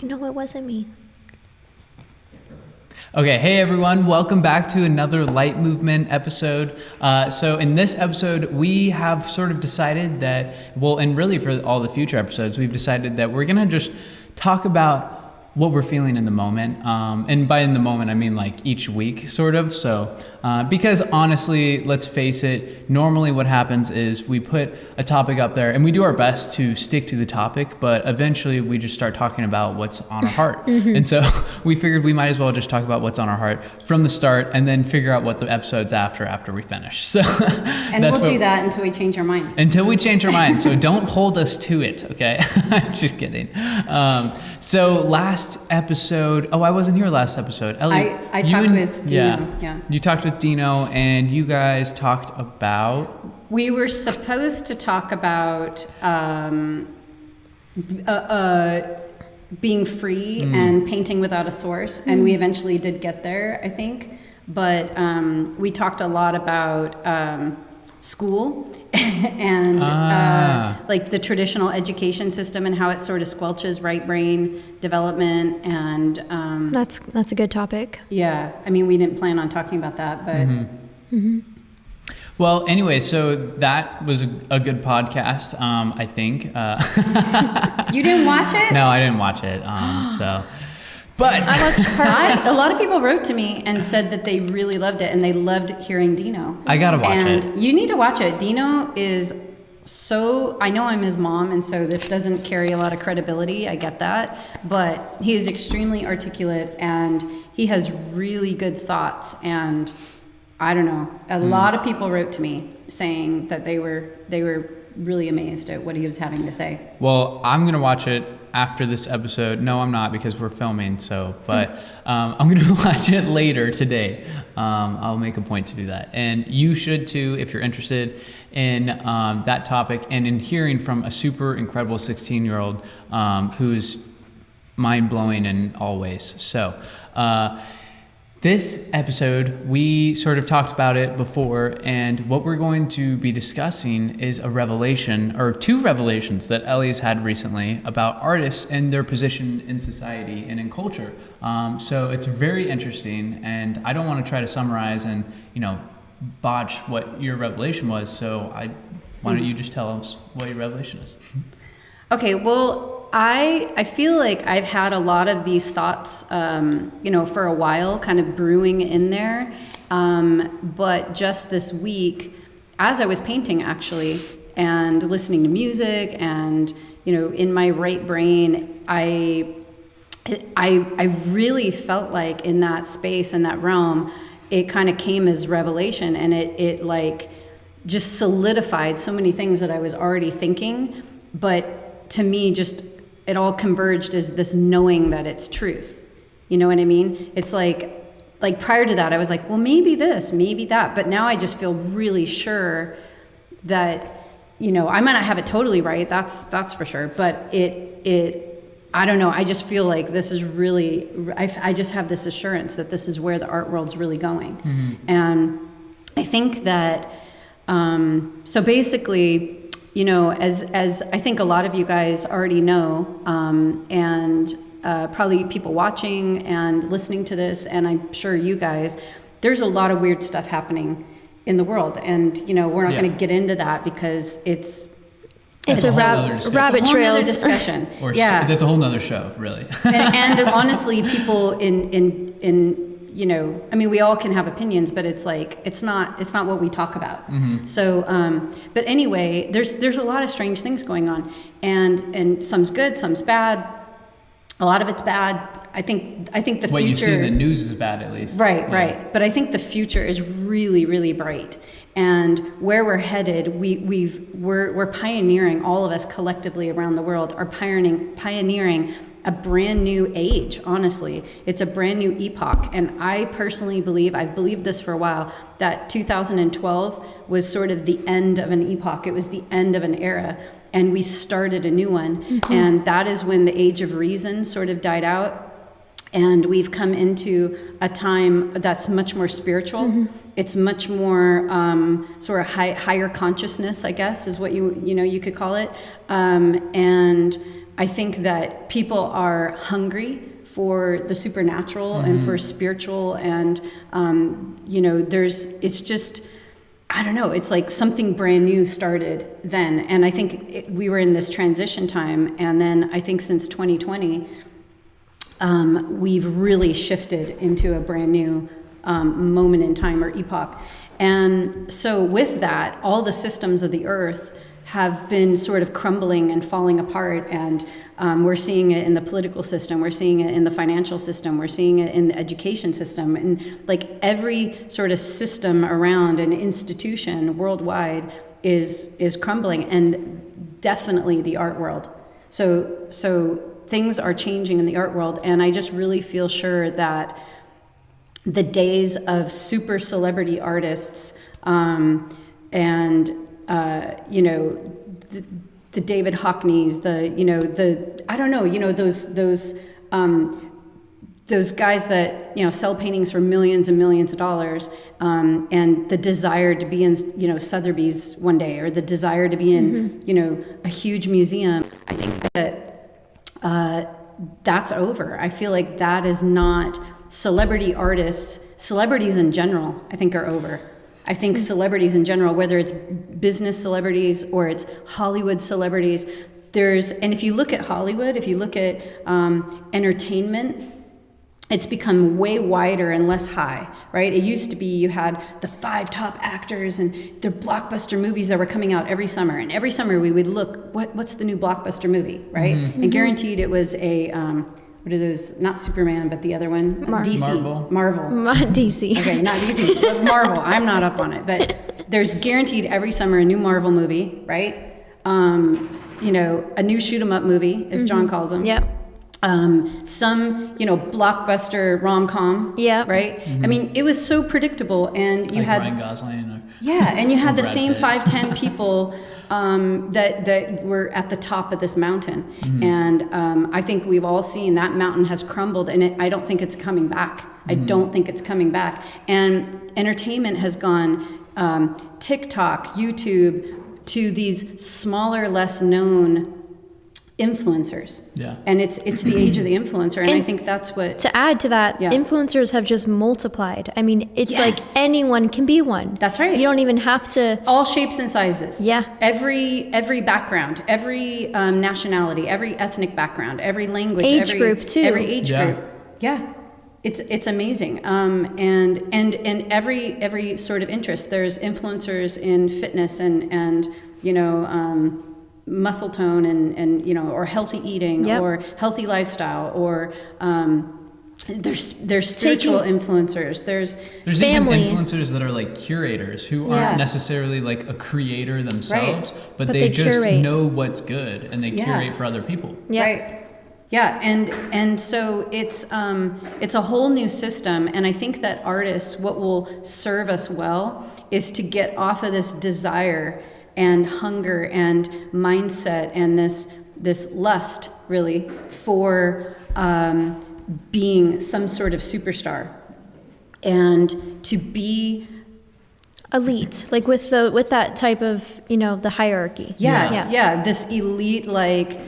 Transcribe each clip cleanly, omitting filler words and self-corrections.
No, it wasn't me. Okay, hey everyone, welcome back to another Light Movement episode. So in this episode, we have sort of decided that, well, and really for all the future episodes, we've decided that we're gonna just talk about what we're feeling in the moment. And by in the moment, I mean like each week, sort of. So, because honestly, let's face it, normally what happens is we put a topic up there and we do our best to stick to the topic, but eventually we just start talking about what's on our heart. And so we figured we might as well just talk about what's on our heart from the start and then figure out what the episode's after we finish. So, and we'll do that until we change our mind. Until we change our mind. So don't hold us to it, okay? I'm just kidding. So last episode, I wasn't here last episode. Ellie, I talked with Dino. Yeah. You talked with Dino and you guys talked about? We were supposed to talk about being free and painting without a source. And we eventually did get there, I think. But we talked a lot about school and like the traditional education system and how it sort of squelches right brain development and that's a good topic. Yeah, I mean we didn't plan on talking about that, but Well, anyway, so that was a good podcast, I think. You didn't watch it? No, I didn't watch it. But a lot of people wrote to me and said that they really loved it and they loved hearing Dino. I gotta watch it. And you need to watch it. Dino is I know I'm his mom, and so this doesn't carry a lot of credibility. I get that. But he is extremely articulate and he has really good thoughts. And I don't know, a lot of people wrote to me saying that they were really amazed at what he was having to say. Well, I'm going to watch it after this episode. No, I'm not, because we're filming. But I'm going to watch it later today. I'll make a point to do that. And you should too, if you're interested in that topic and in hearing from a super incredible 16-year-old who's mind-blowing in all ways. So, this episode, we sort of talked about it before, and what we're going to be discussing is a revelation, or two revelations that Ellie's had recently about artists and their position in society and in culture. So it's very interesting, and I don't want to try to summarize and, botch what your revelation was, so why don't you just tell us what your revelation is? Okay, well, I feel like I've had a lot of these thoughts, for a while, kind of brewing in there. But just this week, as I was painting actually, and listening to music, and in my right brain, I really felt like in that space, in that realm, it kind of came as revelation, and it like just solidified so many things that I was already thinking, but to me, just it all converged as this knowing that it's truth. You know what I mean? It's like prior to that, I was like, well, maybe this, maybe that. But now I just feel really sure that, I might not have it totally right. That's for sure. But I don't know. I just feel like this is really, I just have this assurance that this is where the art world's really going. Mm-hmm. And I think that, so basically, as I think a lot of you guys already know, and probably people watching and listening to this, and I'm sure you guys, there's a lot of weird stuff happening in the world. And, we're not going to get into that because it's a rabbit trail discussion. That's a whole nother show, really. and honestly, people in we all can have opinions, but it's like, it's not what we talk about. Mm-hmm. So, but anyway, there's a lot of strange things going on, and some's good, some's bad. A lot of it's bad. I think the future. What you see in the news is bad, at least. Right. But I think the future is really, really bright. And where we're headed, we're pioneering, all of us collectively around the world are pioneering a brand new age, honestly. It's a brand new epoch. And I personally believe, I've believed this for a while, that 2012 was sort of the end of an epoch. It was the end of an era. And we started a new one. Mm-hmm. And that is when the age of reason sort of died out. And we've come into a time that's much more spiritual. Mm-hmm. It's much more sort of higher consciousness, I guess, is what you could call it. And I think that people are hungry for the supernatural and for spiritual, and it's just, I don't know, it's like something brand new started then. And I think we were in this transition time, and then I think since 2020, we've really shifted into a brand new moment in time or epoch. And so with that, all the systems of the earth have been sort of crumbling and falling apart, and we're seeing it in the political system, we're seeing it in the financial system, we're seeing it in the education system, and like every sort of system around an institution worldwide is crumbling, and definitely the art world. So things are changing in the art world, and I just really feel sure that the days of super celebrity artists the David Hockneys, those guys that sell paintings for millions and millions of dollars, and the desire to be in Sotheby's one day, or the desire to be in a huge museum. I think that that's over. I feel like that is not celebrity artists. Celebrities in general, I think, are over. I think celebrities in general, whether it's business celebrities or it's Hollywood celebrities, and if you look at Hollywood, if you look at entertainment, it's become way wider and less high, right? It used to be you had the 5 top actors and their blockbuster movies that were coming out every summer. And every summer we would look, what's the new blockbuster movie, right? And guaranteed it was a, what are those, not Superman, but the other one? DC. Marvel. DC. Okay, not DC, but Marvel. I'm not up on it. But there's guaranteed every summer a new Marvel movie, right? A new shoot 'em up movie, as John calls them. Yep. Some blockbuster rom-com, right? I mean, it was so predictable, and you had Ryan Gosling, and you had the Brad same Pitt. 5-10 people that were at the top of this mountain, and I think we've all seen that mountain has crumbled, and I don't think it's coming back. I don't think it's coming back. And entertainment has gone TikTok, YouTube, to these smaller, less known influencers. Yeah. And it's the age of the influencer, and I think that's what. To add to that, influencers have just multiplied. I mean, it's like anyone can be one. That's right. You don't even have to. All shapes and sizes. Yeah. Every background, every nationality, every ethnic background, every language, Age group too. Every age group. Yeah. It's amazing. And every sort of interest. There's influencers in fitness and muscle tone and or healthy eating or healthy lifestyle, or there's spiritual influencers. There's family. even influencers that are like curators who aren't necessarily like a creator themselves, but they just curate. know what's good, and they curate for other people. Yeah. Right. Yeah, and so it's a whole new system, and I think that artists, what will serve us well is to get off of this desire and hunger and mindset and this lust, really, for being some sort of superstar, and to be elite, like with that type of the hierarchy. Yeah. This elite, like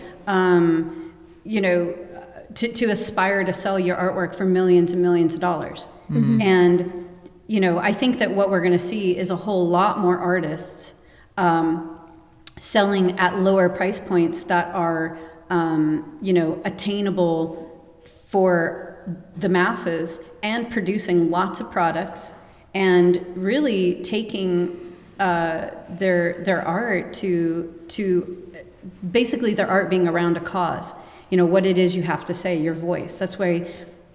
to aspire to sell your artwork for millions and millions of dollars. And I think that what we're going to see is a whole lot more artists selling at lower price points that are, attainable for the masses, and producing lots of products, and really taking their art to basically their art being around a cause. What it is you have to say, your voice. That's why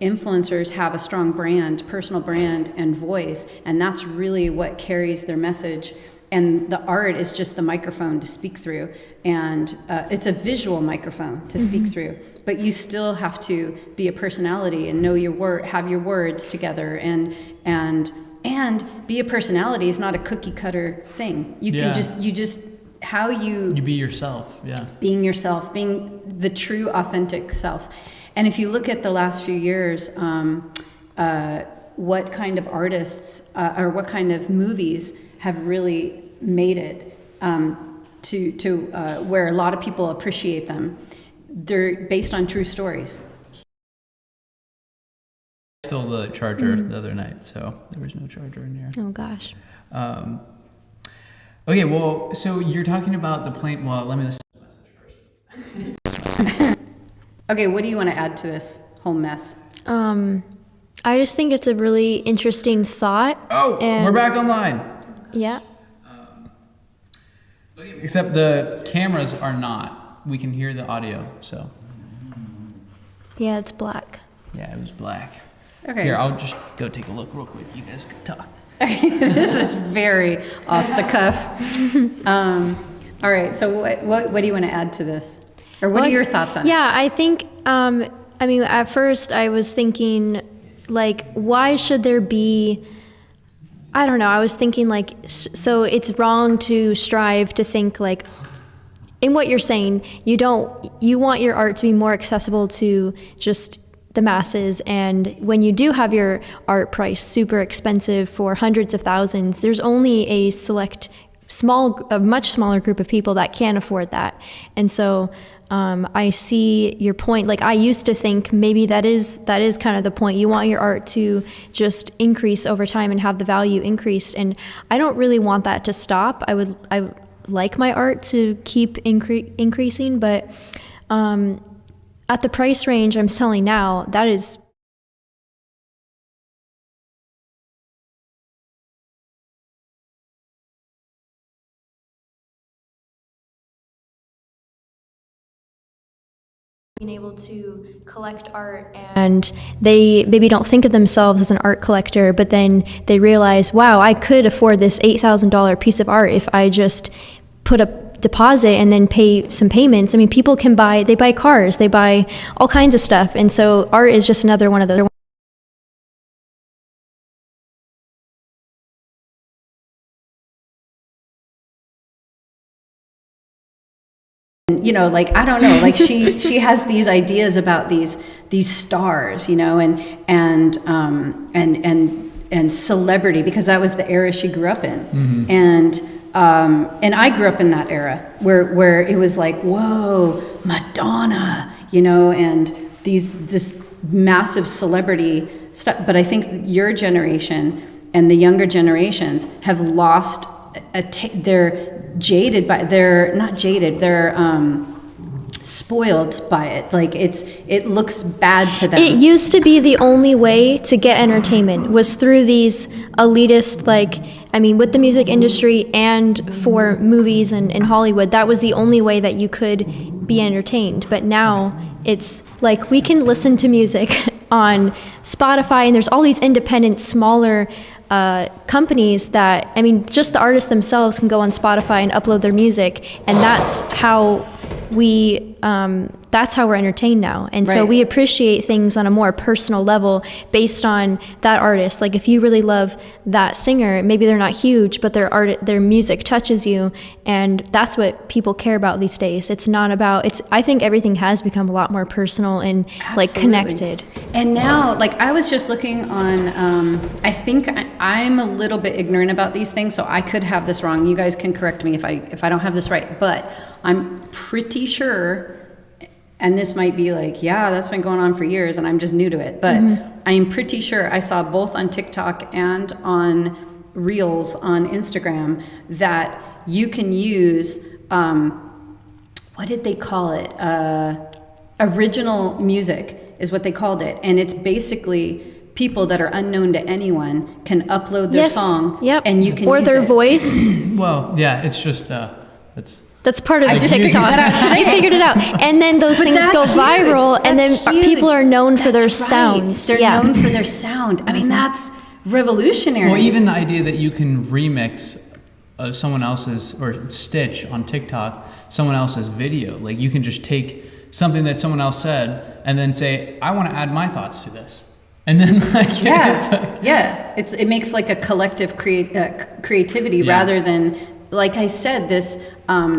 influencers have a strong brand, personal brand and voice, and that's really what carries their message. And the art is just the microphone to speak through, and it's a visual microphone to speak through. But you still have to be a personality and know your word, have your words together, and be a personality is not a cookie cutter thing. You just how you be yourself. Being yourself, being the true, authentic self. And if you look at the last few years, what kind of artists or what kind of movies have really made it to where a lot of people appreciate them, they're based on true stories. Stole the charger the other night, so there was no charger in here. Oh gosh. Okay, well, so you're talking about the plane. Well, let me listen to this message first. Okay, what do you want to add to this whole mess? I just think it's a really interesting thought. Oh, we're back online. Yeah. Except the cameras are not. We can hear the audio, so. Yeah, it's black. Yeah, it was black. Okay. Here, I'll just go take a look real quick. You guys can talk. This is very off the cuff. All right, so what do you want to add to this? Or what are your thoughts on it? Yeah, I think, I mean, at first I was thinking, like, why should there be, I don't know, I was thinking, like, so it's wrong to strive to think, like, in what you're saying, you want your art to be more accessible to just the masses, and when you do have your art priced super expensive for hundreds of thousands, there's only a select a much smaller group of people that can afford that. And so I see your point. Like, I used to think maybe that is kind of the point. You want your art to just increase over time and have the value increased, and I don't really want that to stop. I like my art to keep increasing, but at the price range I'm selling now, that is being able to collect art, and they maybe don't think of themselves as an art collector, but then they realize, wow, I could afford this $8,000 piece of art if I just put a deposit and then pay some payments. I mean, people can buy cars, they buy all kinds of stuff, and so art is just another one of those. You know, like, I don't know, like she has these ideas about these stars, you know, and celebrity, because that was the era she grew up in. Mm-hmm. And I grew up in that era where it was like, whoa, Madonna, you know, and this massive celebrity stuff. But I think your generation and the younger generations have lost they're spoiled by it. Like, it looks bad to them. It used to be the only way to get entertainment was through these elitist, like, I mean, with the music industry and for movies and Hollywood, that was the only way that you could be entertained. But now it's like we can listen to music on Spotify, and there's all these independent, smaller companies that, I mean, just the artists themselves can go on Spotify and upload their music, and that's how we're entertained now. And so we appreciate things on a more personal level based on that artist. Like, if you really love that singer, maybe they're not huge, but their music touches you, and that's what people care about these days. It's not about, I think everything has become a lot more personal and like connected. And now, like, I was just looking on, I think I'm a little bit ignorant about these things, so I could have this wrong. You guys can correct me if I don't have this right, but I'm pretty sure, and this might be like, yeah, that's been going on for years and I'm just new to it, but I'm pretty sure I saw both on TikTok and on Reels on Instagram that you can use, what did they call it? Original music is what they called it. And it's basically people that are unknown to anyone can upload their song, and you can or use their it. voice. Well, yeah, it's just That's part of I the just figured TikTok. that out today. They figured it out, and then those things go viral, and then people are known for their sounds. They're known for their sound. I mean, that's revolutionary. Well, even the idea that you can remix someone else's, or stitch on TikTok someone else's video. Like, you can just take something that someone else said and then say, I want to add my thoughts to this. And then, like, it makes like a collective creativity rather than, like I said, this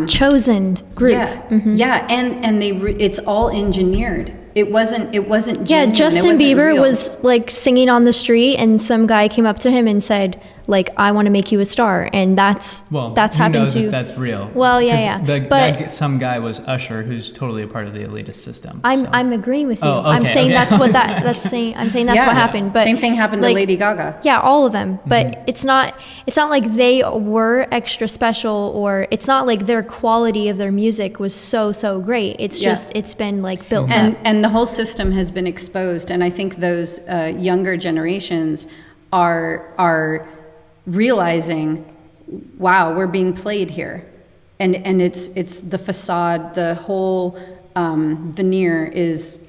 chosen group. And it's all engineered. It wasn't genuine. Yeah, Justin Bieber was like singing on the street, and some guy came up to him and said, like, I want to make you a star. And that's Well, that's who happened knows to. if that's real? Well, yeah, 'Cause yeah. But some guy was Usher, who's totally a part of the elitist system. I'm so. I'm agreeing with you. Oh, I'm okay, saying okay. that's what that's saying. I'm saying that's Yeah. what happened. But Same thing happened to like, Lady Gaga. Yeah, all of them. But it's not like they were extra special, or it's not like their quality of their music was so great. It's Yeah. just it's been like built And up. and the whole system has been exposed, and I think those younger generations are realizing, wow, we're being played here, and it's the facade, the whole veneer is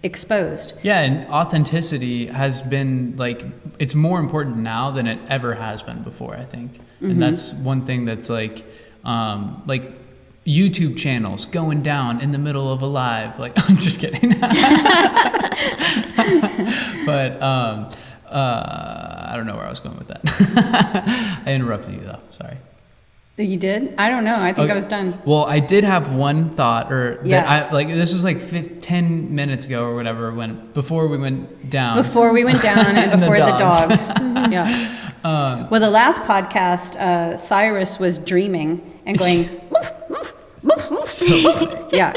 exposed. Yeah, and authenticity has been like, it's more important now than it ever has been before, I think. And that's one thing that's like YouTube channels going down in the middle of a live. Like, I'm just kidding. But I don't know where I was going with that. I interrupted you though, sorry. You did? I don't know. I think Okay. I was done. Well, I did have one thought, Yeah. that I like. This was like 10 minutes ago or whatever, before we went down. Before we went down and And the before the dogs. dogs. Yeah. Well, the last podcast, Cyrus was dreaming and going, woof, woof, woof, woof. Yeah.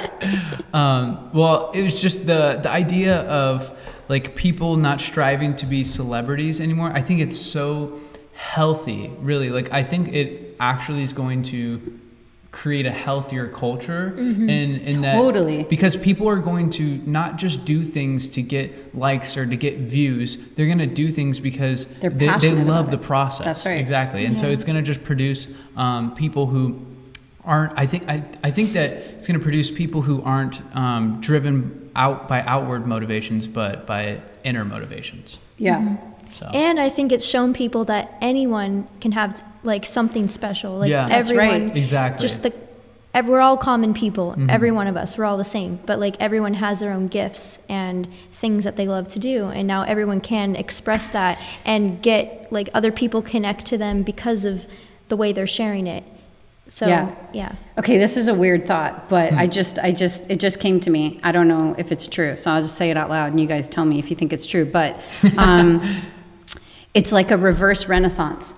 Well, it was just the idea of like people not striving to be celebrities anymore. I think it's so healthy, really. Like, I think it actually is going to create a healthier culture in that, Totally. because people are going to not just do things to get likes or to get views. They're going to do things because They're they passionate love about the it. process. That's right. Exactly. And so it's going to just produce people who aren't, I think that it's going to produce people who aren't driven out by outward motivations, but by inner motivations. Yeah. So. And I think it's shown people that anyone can have like something special. Like Yeah. That's everyone, right. Exactly. Just we're all common people. Every one of us, we're all the same. But like everyone has their own gifts and things that they love to do, and now everyone can express that and get like other people connect to them because of the way they're sharing it. So yeah. Okay, this is a weird thought, but it just came to me. I don't know if it's true, so I'll just say it out loud and you guys tell me if you think it's true. But it's like a reverse renaissance.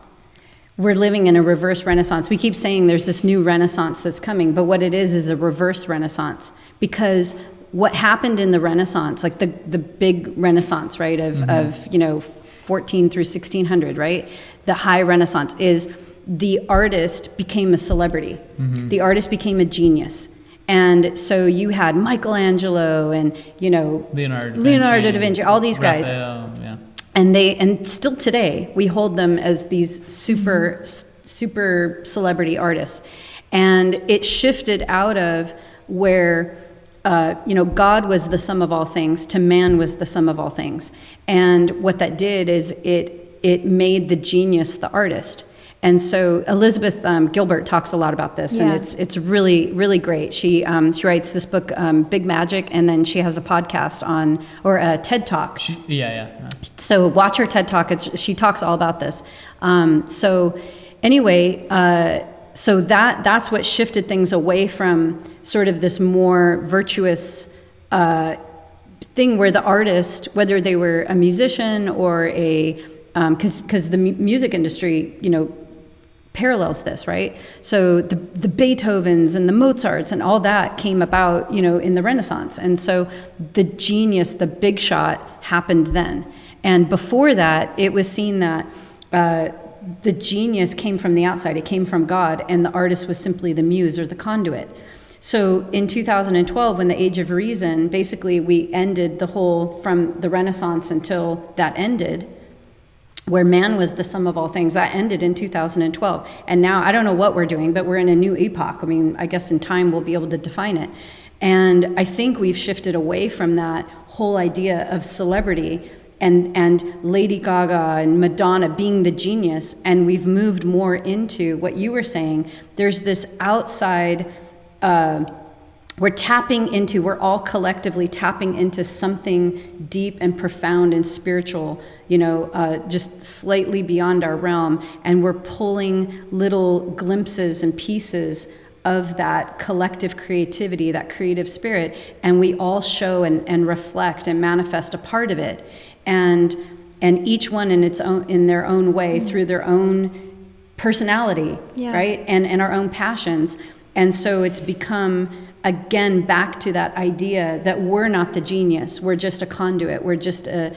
We're living in a reverse renaissance. We keep saying there's this new renaissance that's coming, but what it is a reverse renaissance. Because what happened in the Renaissance, like the big Renaissance, right, of 14 through 1600, right? The high Renaissance is the artist became a celebrity. The artist became a genius. And so you had Michelangelo and, Leonardo da Vinci, all these guys. Raphael, yeah. And still today, we hold them as these super celebrity artists. And it shifted out of where, God was the sum of all things to man was the sum of all things. And what that did is it made the genius the artist. And so Elizabeth Gilbert talks a lot about this, and it's really, really great. She writes this book, Big Magic, and then she has a podcast or a TED Talk. Yeah. So watch her TED Talk. She talks all about this. So that's what shifted things away from sort of this more virtuous thing where the artist, whether they were a musician or because the music industry, parallels this, right? So the Beethovens and the Mozarts and all that came about, in the Renaissance. And so the genius, the big shot happened then. And before that, it was seen that the genius came from the outside. It came from God, and the artist was simply the muse or the conduit. So in 2012, when the Age of Reason, basically we ended from the Renaissance until that ended, where man was the sum of all things, that ended in 2012. And now, I don't know what we're doing, but we're in a new epoch. I mean, I guess in time we'll be able to define it. And I think we've shifted away from that whole idea of celebrity and Lady Gaga and Madonna being the genius, and we've moved more into what you were saying. There's this outside, we're all collectively tapping into something deep and profound and spiritual, just slightly beyond our realm. And we're pulling little glimpses and pieces of that collective creativity, that creative spirit. And we all show and reflect and manifest a part of it. And each one in their own way, through their own personality, right? And our own passions. And so it's become, again, back to that idea that we're not the genius. We're just a conduit. We're just a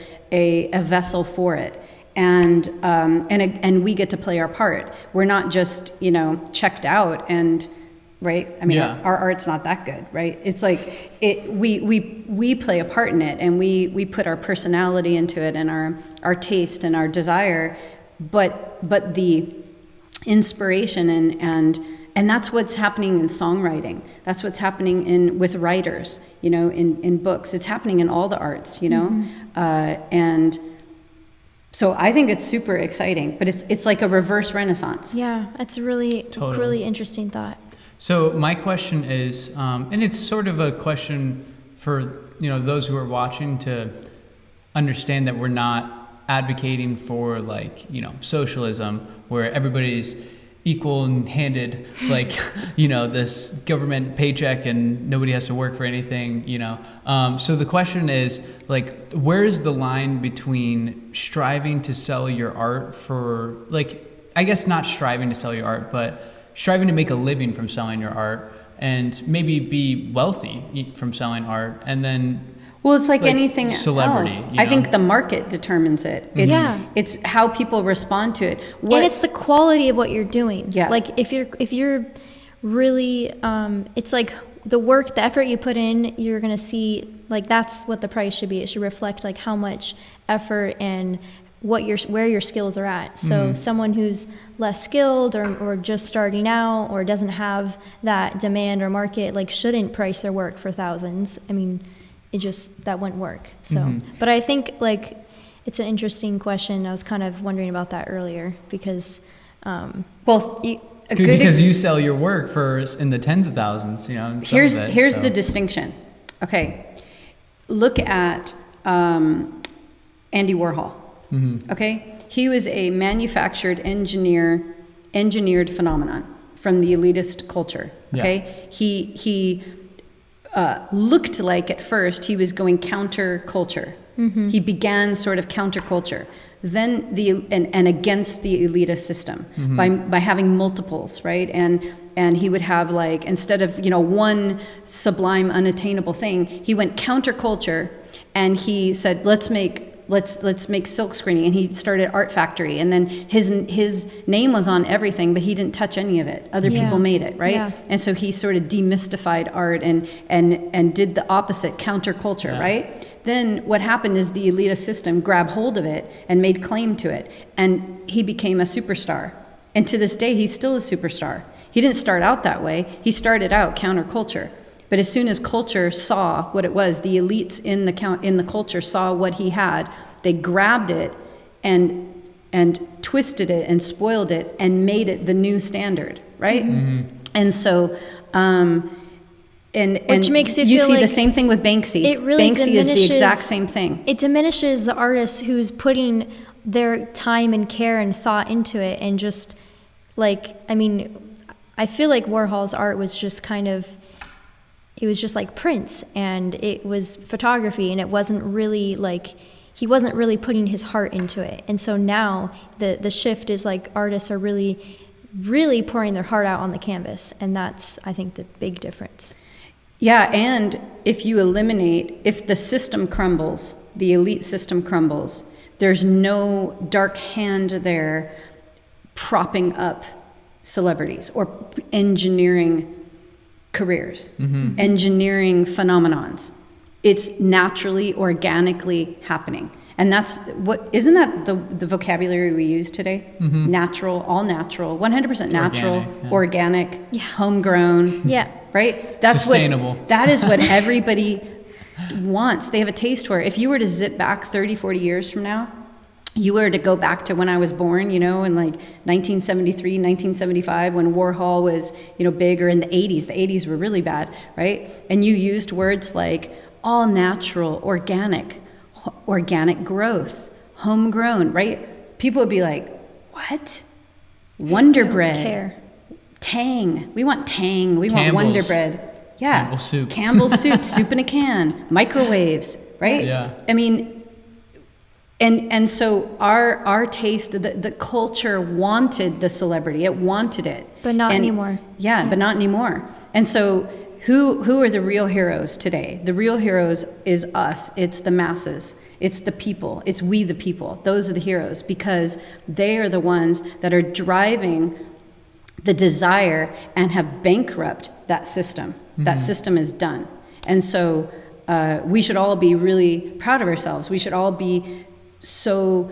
vessel for it. And we get to play our part. We're not just, checked out and, right? I mean, our art's not that good, right? It's like we play a part in it, and we put our personality into it, and our taste and our desire, but the inspiration and that's what's happening in songwriting. That's what's happening with writers, in books. It's happening in all the arts, and so I think it's super exciting, but it's like a reverse renaissance. Yeah, it's a really interesting thought. So my question is, and it's sort of a question for those who are watching to understand that we're not advocating for socialism where everybody's equal and handed this government paycheck and nobody has to work for anything. So the question is where's the line between striving to sell your art for I guess not striving to sell your art, but striving to make a living from selling your art and maybe be wealthy from selling art, and then it's like anything celebrity, else. I think the market determines it. It's how people respond to it. And it's the quality of what you're doing. Yeah. If you're really, it's like the work, the effort you put in, you're going to see, that's what the price should be. It should reflect how much effort and where your skills are at. So someone who's less skilled or just starting out or doesn't have that demand or market, shouldn't price their work for thousands. I mean, that wouldn't work. So, but I think it's an interesting question. I was kind of wondering about that earlier because, because you sell your work in the tens of thousands, Here's the distinction. Okay. Look at, Andy Warhol. Okay. He was a manufactured, engineered phenomenon from the elitist culture. Okay. He looked like at first he was going counterculture. He began sort of counterculture, then and against the elitist system by having multiples, right? And he would have instead of one sublime unattainable thing, he went counterculture, and he said let's make silk screening, and he started Art Factory, and then his name was on everything, but he didn't touch any of it. Other people made it, right? And so he sort of demystified art and did the opposite, counterculture, right? Then what happened is the elitist system grabbed hold of it and made claim to it, and he became a superstar. And to this day, he's still a superstar. He didn't start out that way. He started out counterculture. But as soon as culture saw what it was, the elites in the culture saw what he had, they grabbed it and twisted it and spoiled it and made it the new standard, right? And so, which makes you see the same thing with Banksy. It really Banksy is the exact same thing. It diminishes the artist who's putting their time and care and thought into it, and just I feel like Warhol's art was just kind of. It was just like prints, and it was photography, and it wasn't really he wasn't really putting his heart into it. And so now the shift is artists are really, really pouring their heart out on the canvas, and that's, I think, the big difference. Yeah, and if the system crumbles, the elite system crumbles, there's no dark hand there propping up celebrities or engineering careers, engineering phenomenons. It's naturally, organically happening. And isn't that the vocabulary we use today? Natural, all natural, 100% natural, organic, homegrown. Yeah. Right? Sustainable. That is what everybody wants. They have a taste for it. If you were to zip back 30, 40 years from now, you were to go back to when I was born, in 1973, 1975, when Warhol was, big, or in the 80s. The 80s were really bad, right? And you used words like all natural, organic growth, homegrown, right? People would be like, what? Wonder Bread. Tang. We want Tang. We want Wonder Bread. Yeah. Campbell's soup. Campbell's soup, soup in a can, microwaves, right? Yeah. I mean, And so our taste, the culture wanted the celebrity. It wanted it. But not anymore. Yeah, but not anymore. And so who are the real heroes today? The real heroes is us. It's the masses. It's the people. It's we the people. Those are the heroes, because they are the ones that are driving the desire and have bankrupt that system. That system is done. And so we should all be really proud of ourselves. We should all be so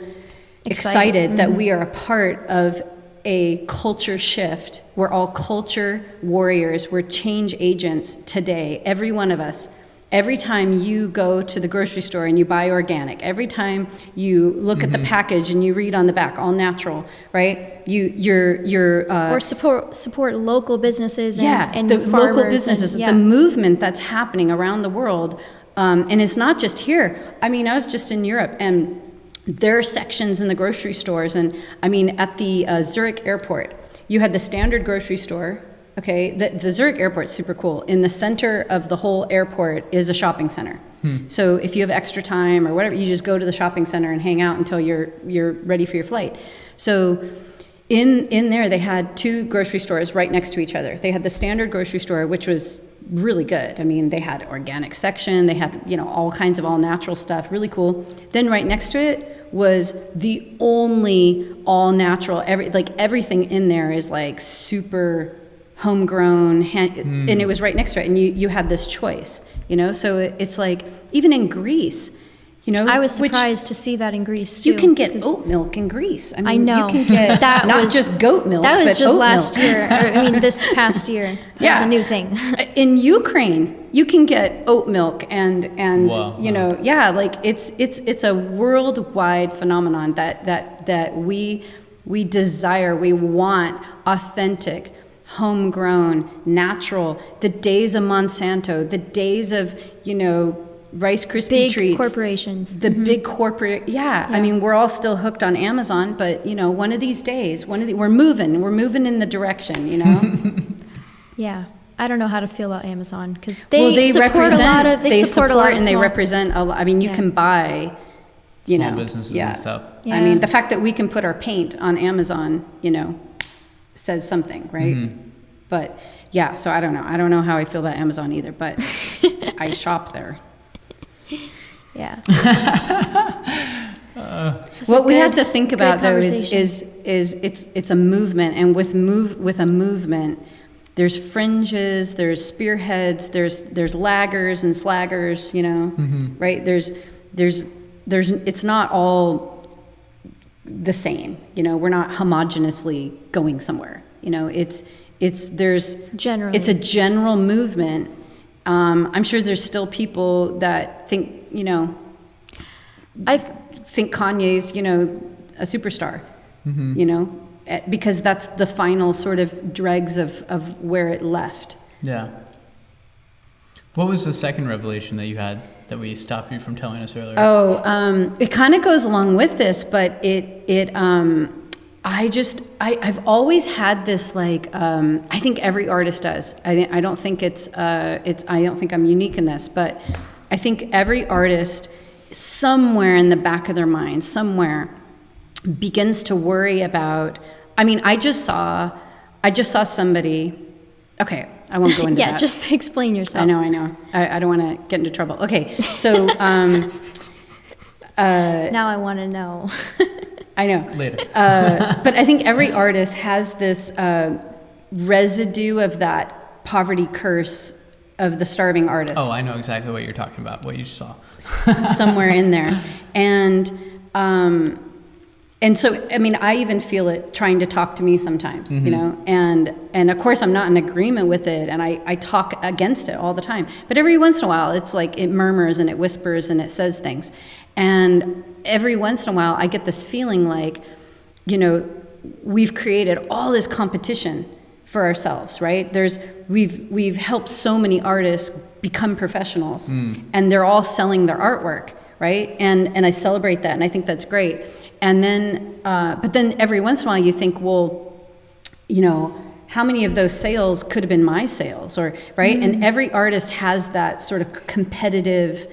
excited that we are a part of a culture shift. We're all culture warriors. We're change agents today. Every one of us. Every time you go to the grocery store and you buy organic, every time you look at the package and you read on the back, all natural, right? Or support local businesses and the farmers local businesses, and, the movement that's happening around the world. And it's not just here. I mean, I was just in Europe, and there are sections in the grocery stores. And I mean, at the Zurich airport, you had the standard grocery store. Okay, the Zurich airport's super cool. In the center of the whole airport is a shopping center. So if you have extra time or whatever, you just go to the shopping center and hang out until you're ready for your flight. So in there, they had two grocery stores right next to each other. They had the standard grocery store, which was really good. I mean, they had organic section. They had, all kinds of all natural stuff, really cool. Then right next to it was the only all natural, everything in there is like super homegrown, and it was right next to it, and you had this choice, so it's like, even in Greece, I was surprised to see that in Greece too. You can get oat milk in Greece. I mean, I know. You can get not just goat milk, that was but just oat last milk. year. This past year. That was a new thing. In Ukraine, you can get oat milk and Wow. it's a worldwide phenomenon that we desire, we want authentic, homegrown, natural. The days of Monsanto, the days of Rice Krispie Big treats, corporations. the big corporate. Yeah, I mean, we're all still hooked on Amazon, but one of these days, we're moving in the direction. Yeah. I don't know how to feel about Amazon, because they support represent a lot of they support a lot of and they small- represent a lot. I mean, you can buy Small businesses and stuff. Yeah. I mean, the fact that we can put our paint on Amazon, says something, right? But yeah, so I don't know. I don't know how I feel about Amazon either, but I shop there. Yeah. What we have to think about though conversation. is it's a movement, and with a movement, there's fringes, there's spearheads, there's laggers and slaggers, right? There's it's not all the same, we're not homogeneously going somewhere, there's Generally. it's a general movement. I'm sure there's still people that think, I think Kanye's, a superstar, because that's the final sort of dregs of where it left. Yeah. What was the second revelation that you had that we stopped you from telling us earlier? It kind of goes along with this, but I've always had this, I think every artist does. I don't think I don't think I'm unique in this, but I think every artist somewhere in the back of their mind, begins to worry about, I just saw somebody, okay, I won't go into that. Yeah, just explain yourself. I know. I don't want to get into trouble. Okay, so now I want to know. I know. Later. But I think every artist has this residue of that poverty curse of the starving artist. Oh, I know exactly what you're talking about, what you saw. Somewhere in there. And so, I even feel it trying to talk to me sometimes, and of course I'm not in agreement with it, and I talk against it all the time. But every once in a while, it's like it murmurs and it whispers and it says things. And every once in a while, I get this feeling like, we've created all this competition for ourselves, right? We've helped so many artists become professionals, and they're all selling their artwork, right? And I celebrate that, and I think that's great. And then, but then every once in a while, you think, well, how many of those sales could have been my sales, or right? And every artist has that sort of competitive,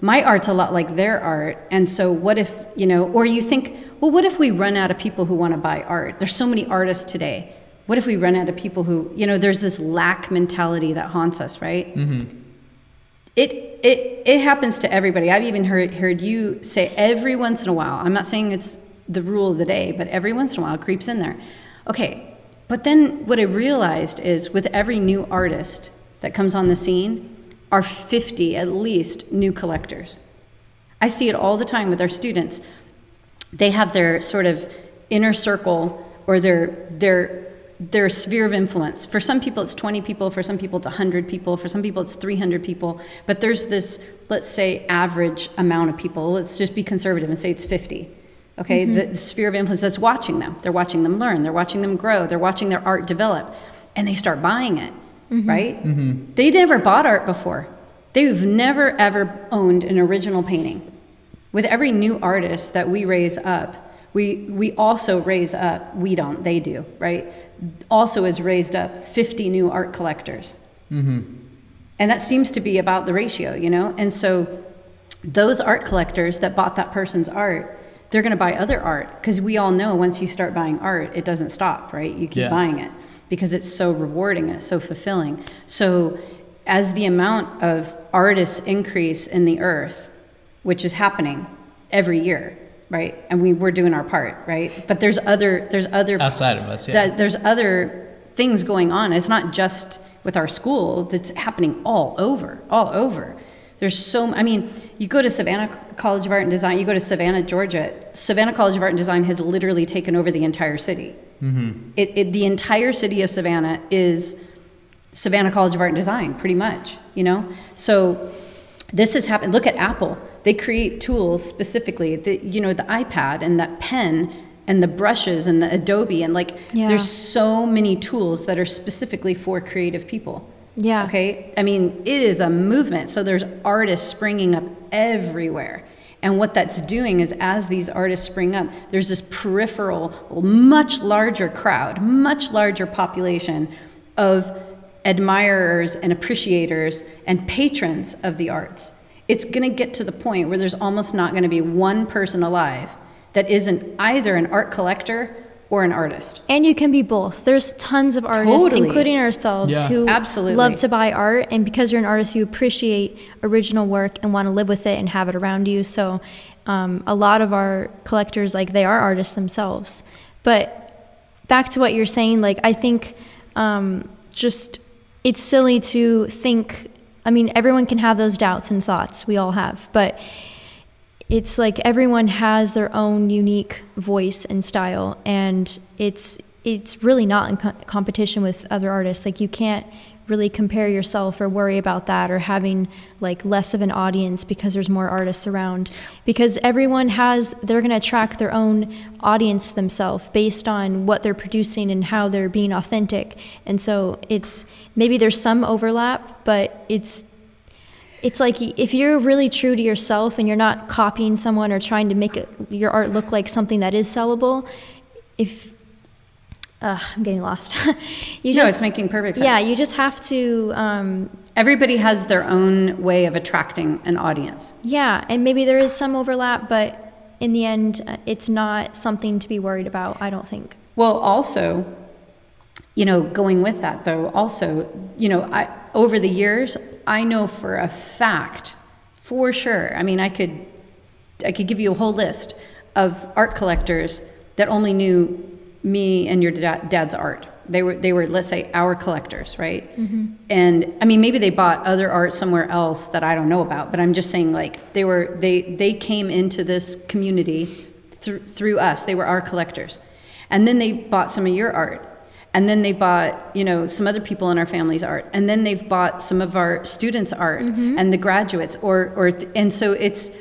my art's a lot like their art. And so what if, or you think, well, what if we run out of people who want to buy art? There's so many artists today. What if we run out of people who, there's this lack mentality that haunts us, right? Mm-hmm. It happens to everybody. I've even heard you say every once in a while, I'm not saying it's the rule of the day, but every once in a while it creeps in there. Okay, but then what I realized is with every new artist that comes on the scene are 50 at least new collectors. I see it all the time with our students. They have their sort of inner circle or their sphere of influence. For some people it's 20 people, for some people it's 100 people, for some people it's 300 people, but there's this, let's say, average amount of people. Let's just be conservative and say it's 50. Okay, the sphere of influence that's watching them. They're watching them learn, they're watching them grow, they're watching their art develop, and they start buying it, right? Mm-hmm. They never bought art before. They've never ever owned an original painting. With every new artist that we raise up, we also raise up, we don't, they do, right? Also is raised up 50 new art collectors. Mm-hmm. And that seems to be about the ratio, And so those art collectors that bought that person's art, they're going to buy other art, because we all know once you start buying art, it doesn't stop, right? You keep buying it because it's so rewarding and it's so fulfilling. So as the amount of artists increase in the earth, which is happening every year, right? And we're doing our part, right? But there's other outside of us, there's other things going on. It's not just with our school, that's happening all over. There's you go to Savannah College of Art and Design, you go to Savannah, Georgia. Savannah College of Art and Design has literally taken over the entire city. Mm-hmm. The entire city of Savannah is Savannah College of Art and Design, pretty much, So this has happened. Look at Apple. They create tools specifically, the iPad and that pen and the brushes and the Adobe and there's so many tools that are specifically for creative people. Yeah. Okay. It is a movement. So there's artists springing up everywhere. And what that's doing is as these artists spring up, there's this peripheral, much larger crowd, much larger population of admirers and appreciators and patrons of the arts. It's going to get to the point where there's almost not going to be one person alive that isn't either an art collector or an artist. And you can be both. There's tons of artists, including ourselves, who love to buy art. And because you're an artist, you appreciate original work and want to live with it and have it around you. So a lot of our collectors, they are artists themselves. But back to what you're saying, I think just it's silly to think, everyone can have those doubts and thoughts. We all have. But it's everyone has their own unique voice and style, and it's really not in competition with other artists. You can't really compare yourself or worry about that or having less of an audience because there's more artists around, because everyone they're going to attract their own audience themselves based on what they're producing and how they're being authentic. And so maybe there's some overlap, but it's if you're really true to yourself and you're not copying someone or trying to make your art look like something that is sellable, I'm getting lost. It's making perfect sense. Yeah, you just have to... everybody has their own way of attracting an audience. Yeah, and maybe there is some overlap, but in the end, it's not something to be worried about, I don't think. Well, also, going with that, though, also, over the years, I know for a fact, for sure, I could give you a whole list of art collectors that only knew me and your dad's art. They were, let's say, our collectors, right? Mm-hmm. And maybe they bought other art somewhere else that I don't know about, but I'm just saying they came into this community through us. They were our collectors. And then they bought some of your art. And then they bought, some other people in our family's art. And then they've bought some of our students' art and the graduates and so it's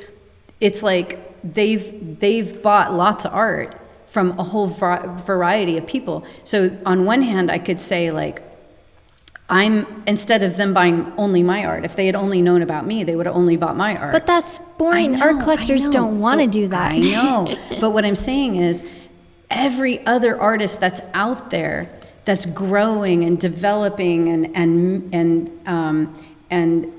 they've bought lots of art from a whole variety of people. So on one hand, I could say instead of them buying only my art, if they had only known about me, they would have only bought my art. But that's boring. Art collectors don't want to do that. I know. But what I'm saying is every other artist that's out there that's growing and developing and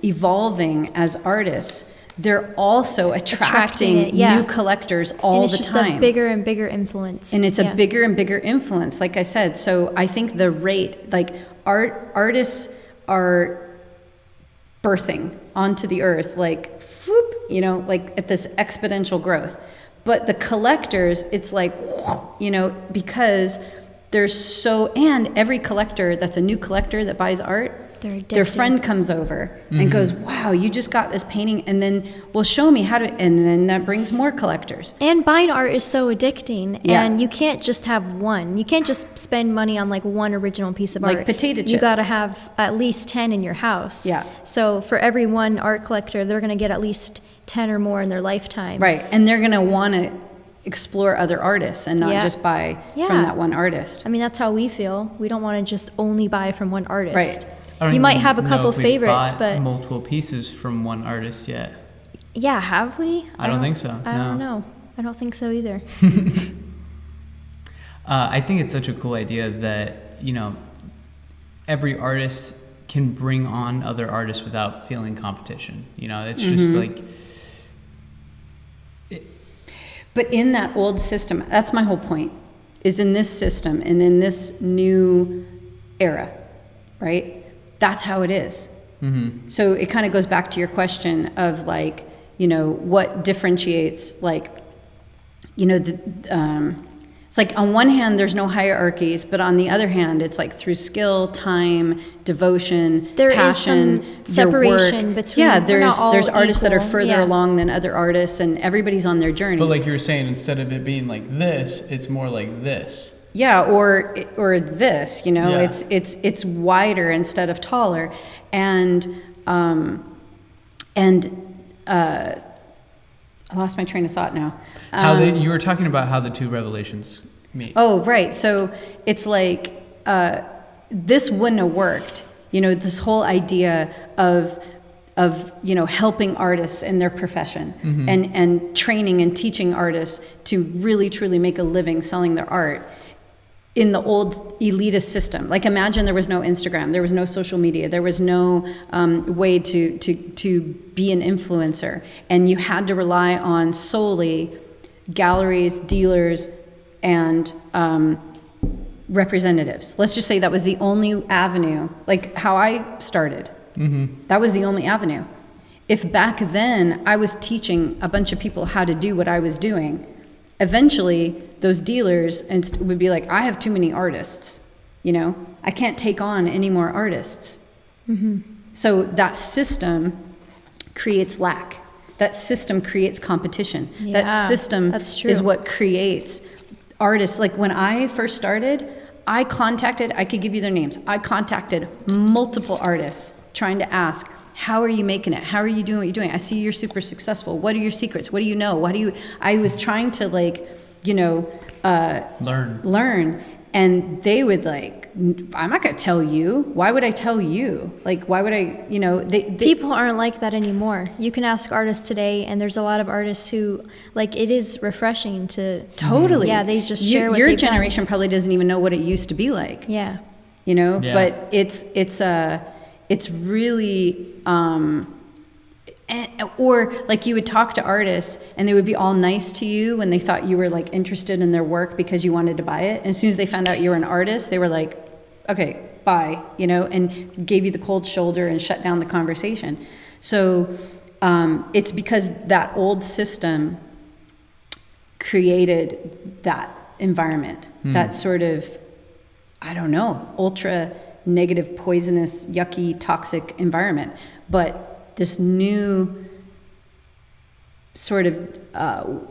evolving as artists, they're also attracting it, yeah. new collectors all and it's the just time. a bigger and bigger influence. And it's a Yeah. bigger and bigger influence, like I said. So I think the rate, like artists are birthing onto the earth, like, whoop, you know, like at this exponential growth. But the collectors, it's like, you know, because there's and every collector that's a new collector that buys art, their friend comes over and goes, wow, you just got this painting, and then, well, show me how to, and then that brings more collectors. And buying art is so addicting, Yeah. and you can't just have one. You can't just spend money on like one original piece of art. Like potato chips. You got to have at least 10 in your house. Yeah. So for every one art collector, they're going to get at least 10 or more in their lifetime. Right, and they're gonna wanna explore other artists and not Yeah. just buy Yeah. from that one artist. I mean, that's how we feel. We don't want to just only buy from one artist. Right. I don't You might even have a know couple if we've favorites, bought but multiple pieces from one artist yet. yeah, have we? I don't think so, I don't no. know. I don't think so either. I think it's such a cool idea that, you know, every artist can bring on other artists without feeling competition. You know, it's just like, But in that old system, that's my whole point, is in this system and in this new era, right? That's how it is. So it kind of goes back to your question of like, you know, what differentiates, like, you know, it's like on one hand, there's no hierarchies, but on the other hand, it's like through skill, time, devotion, There is passion, some your work. separation between- Yeah, we're not all there's artists that are equal, further yeah. along than other artists, and everybody's on their journey. but like you were saying, instead of it being like this, it's more like this. Yeah, or this, you know, Yeah. it's wider instead of taller, and I lost my train of thought now. You were talking about how the two revelations meet. Oh, right. So it's like this wouldn't have worked. You know, this whole idea of you know, helping artists in their profession and training and teaching artists to really truly make a living selling their art in the old elitist system. Like, imagine there was no Instagram, there was no social media, there was no way to be an influencer, and you had to rely on solely galleries, dealers, and representatives. Let's just say that was the only avenue, like how I started. That was the only avenue. If back then I was teaching a bunch of people how to do what I was doing, eventually those dealers would be like, I have too many artists, you know, I can't take on any more artists. So that system creates lack. That system creates competition. Yeah, that system that's true. is what creates artists. Like when I first started, I could give you their names. I contacted multiple artists trying to ask, how are you making it? How are you doing what you're doing? I see you're super successful. What are your secrets? What do you know? I was trying to, like, you know, learn. And they would like, I'm not going to tell you. Why would I tell you? Like, why would I, you know, People aren't like that anymore. You can ask artists today, and there's a lot of artists who, like, it is refreshing to... Totally. Yeah, they just share what your they've done. generation probably doesn't even know what it used to be like. Yeah. You know, Yeah. but it's really, or like you would talk to artists and they would be all nice to you when they thought you were like interested in their work because you wanted to buy it. And as soon as they found out you were an artist, they were like, okay, bye, you know, and gave you the cold shoulder and shut down the conversation. So it's because that old system created that environment, that sort of, I don't know, ultra negative, poisonous, yucky, toxic environment. But this new sort of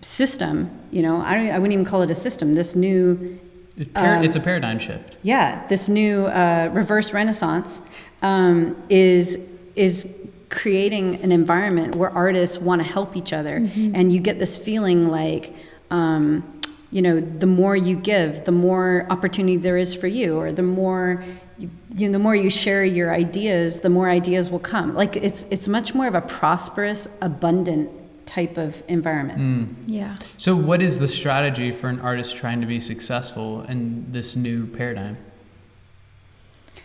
system, you know, I wouldn't even call it a system. This new, It's a paradigm shift. yeah, this new reverse renaissance is creating an environment where artists want to help each other, and you get this feeling like, you know, the more you give, the more opportunity there is for you, or the more the more you share your ideas, the more ideas will come. Like it's much more of a prosperous, abundant type of environment. Yeah. So what is the strategy for an artist trying to be successful in this new paradigm?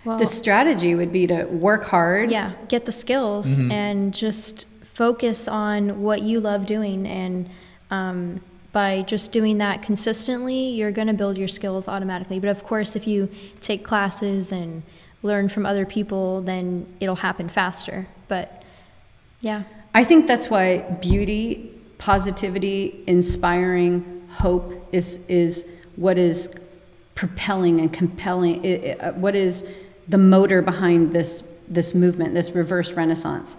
Well, The strategy would be to work hard. yeah, get the skills and just focus on what you love doing, and by just doing that consistently, you're going to build your skills automatically. But of course, if you take classes and learn from other people, then it'll happen faster. But yeah. I think that's why beauty, positivity, inspiring, hope is what is propelling and compelling, what is the motor behind this movement, this reverse renaissance.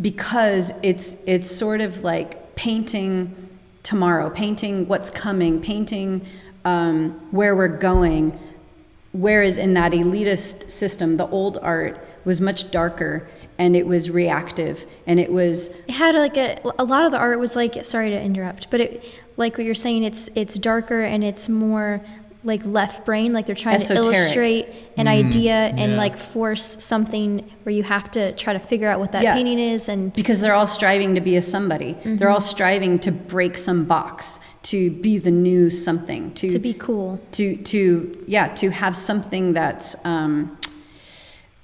Because it's sort of like painting tomorrow, painting what's coming, painting where we're going. Whereas in that elitist system, the old art was much darker, and it was reactive, and it had like a lot of the art was like, sorry to interrupt, but it, like what you're saying, it's darker and it's more like left brain, like they're trying esoteric. to illustrate an idea and yeah. like force something where you have to try to figure out what that Yeah. painting is. And because they're all striving to be a somebody. They're all striving to break some box, to be the new something, to be cool, to have something that's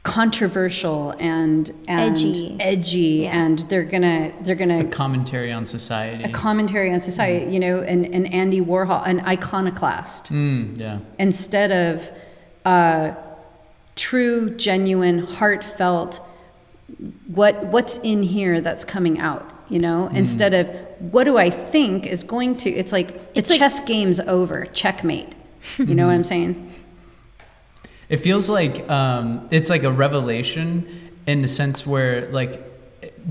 controversial and edgy, Yeah. and they're gonna A commentary on society. you know, and Andy Warhol, an iconoclast, Yeah. instead of true, genuine, heartfelt, what's in here that's coming out, you know, instead of what do I think is going to, it's like the chess game's over, checkmate. You know what I'm saying? It feels like it's like a revelation in the sense where, like,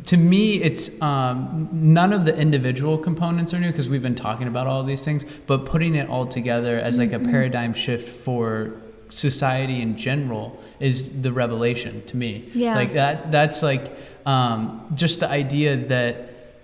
to me, it's none of the individual components are new because we've been talking about all of these things, but putting it all together as like a paradigm shift for society in general is the revelation to me. Yeah. Like that's like just the idea that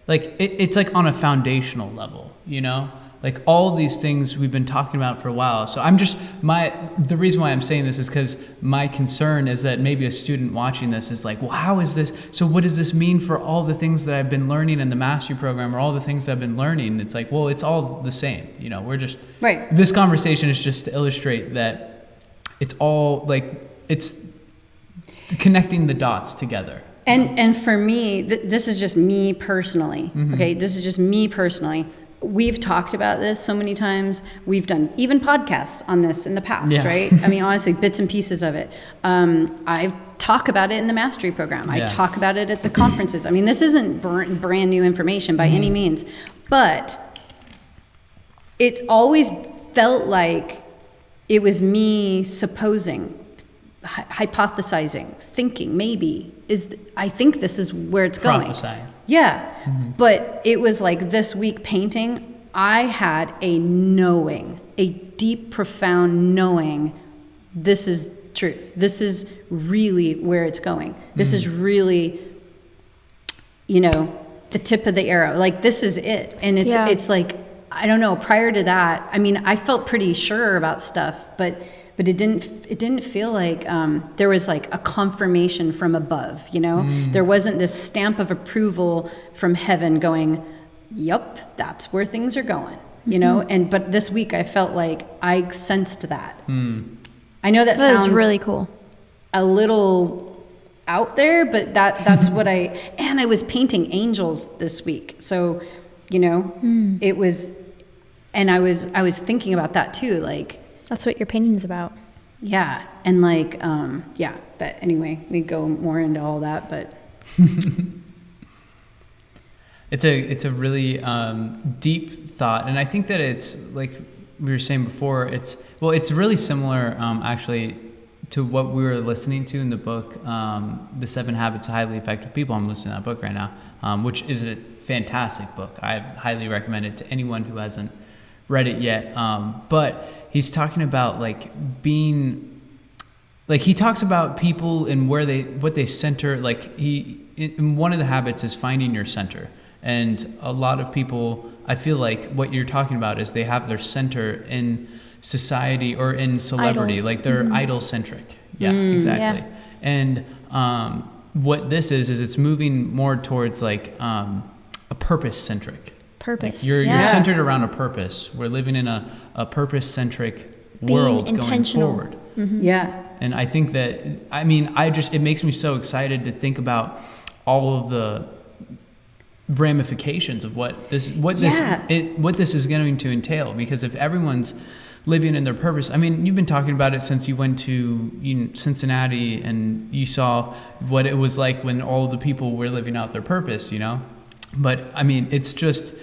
like it's like on a foundational level, you know? Like all these things we've been talking about for a while. So the reason why I'm saying this is because my concern is that maybe a student watching this is like, well, how is this? So what does this mean for all the things that I've been learning in the mastery program or all the things that I've been learning? It's like, well, it's all the same. You know, we're just, right. This conversation is just to illustrate that it's all like, it's connecting the dots together. And for me, this is just me personally. Okay, this is just me personally. We've talked about this so many times. We've done even podcasts on this in the past, Yeah. right? I mean, honestly, bits and pieces of it. I talk about it in the mastery program. I Yeah. talk about it at the conferences. I mean, this isn't brand new information by any means, but it always felt like it was me supposing, hypothesizing, thinking maybe I think this is where it's going. Prophesying. Yeah. But it was like this week painting, I had a knowing, a deep, profound knowing, this is truth. This is really where it's going. This is really, you know, the tip of the arrow. Like, this is it. And it's like, I don't know, prior to that, I mean, I felt pretty sure about stuff, but it didn't feel like there was like a confirmation from above, you know? There wasn't this stamp of approval from heaven going, yep, that's where things are going, you know? But this week I felt like I sensed that. I know that sounds really cool, a little out there, but that's what and I was painting angels this week. So, you know, it was, and I was thinking about that too, like, that's what your painting's about. yeah. And like, but anyway, we go more into all that, but. It's a really deep thought. And I think that it's like we were saying before, it's really similar actually to what we were listening to in the book, The 7 Habits of Highly Effective People. I'm listening to that book right now, which is a fantastic book. I highly recommend it to anyone who hasn't read it yet. But he's talking about like being, like he talks about people and what they center. Like one of the habits is finding your center. And a lot of people, I feel like what you're talking about is they have their center in society or in celebrity, Idols. like they're idol centric. Yeah, exactly. Yeah. And what this is it's moving more towards like a purpose centric. Purpose. Like you're yeah. centered around a purpose. We're living in a purpose-centric world going forward. Yeah. And I think that, I mean, it makes me so excited to think about all of the ramifications of what this is going to entail. Because if everyone's living in their purpose, I mean, you've been talking about it since you went to Cincinnati and you saw what it was like when all the people were living out their purpose, you know. But I mean, it's just